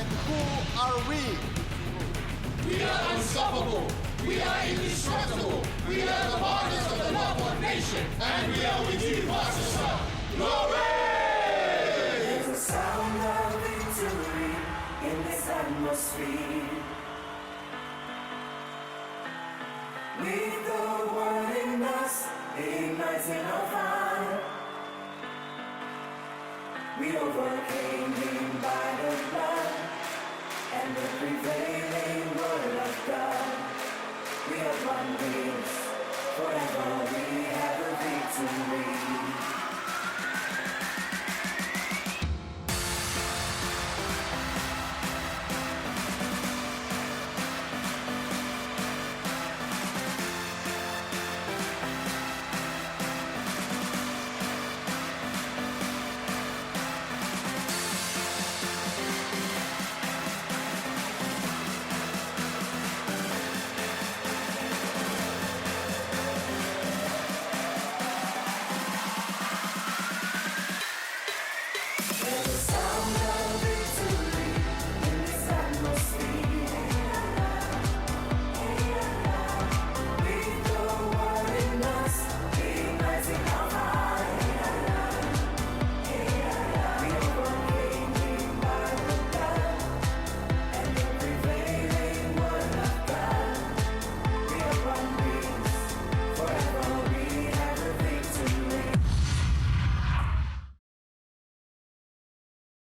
And who are we? We are unstoppable. We are indestructible. We are the martyrs of the love one nation. And we are with you, Master Son. Glory! There's a sound of victory in this atmosphere. With the word in us, igniting our fire. We overcame him by the blood and the prevailing word of God. We are one race, forever we have the victory. There's a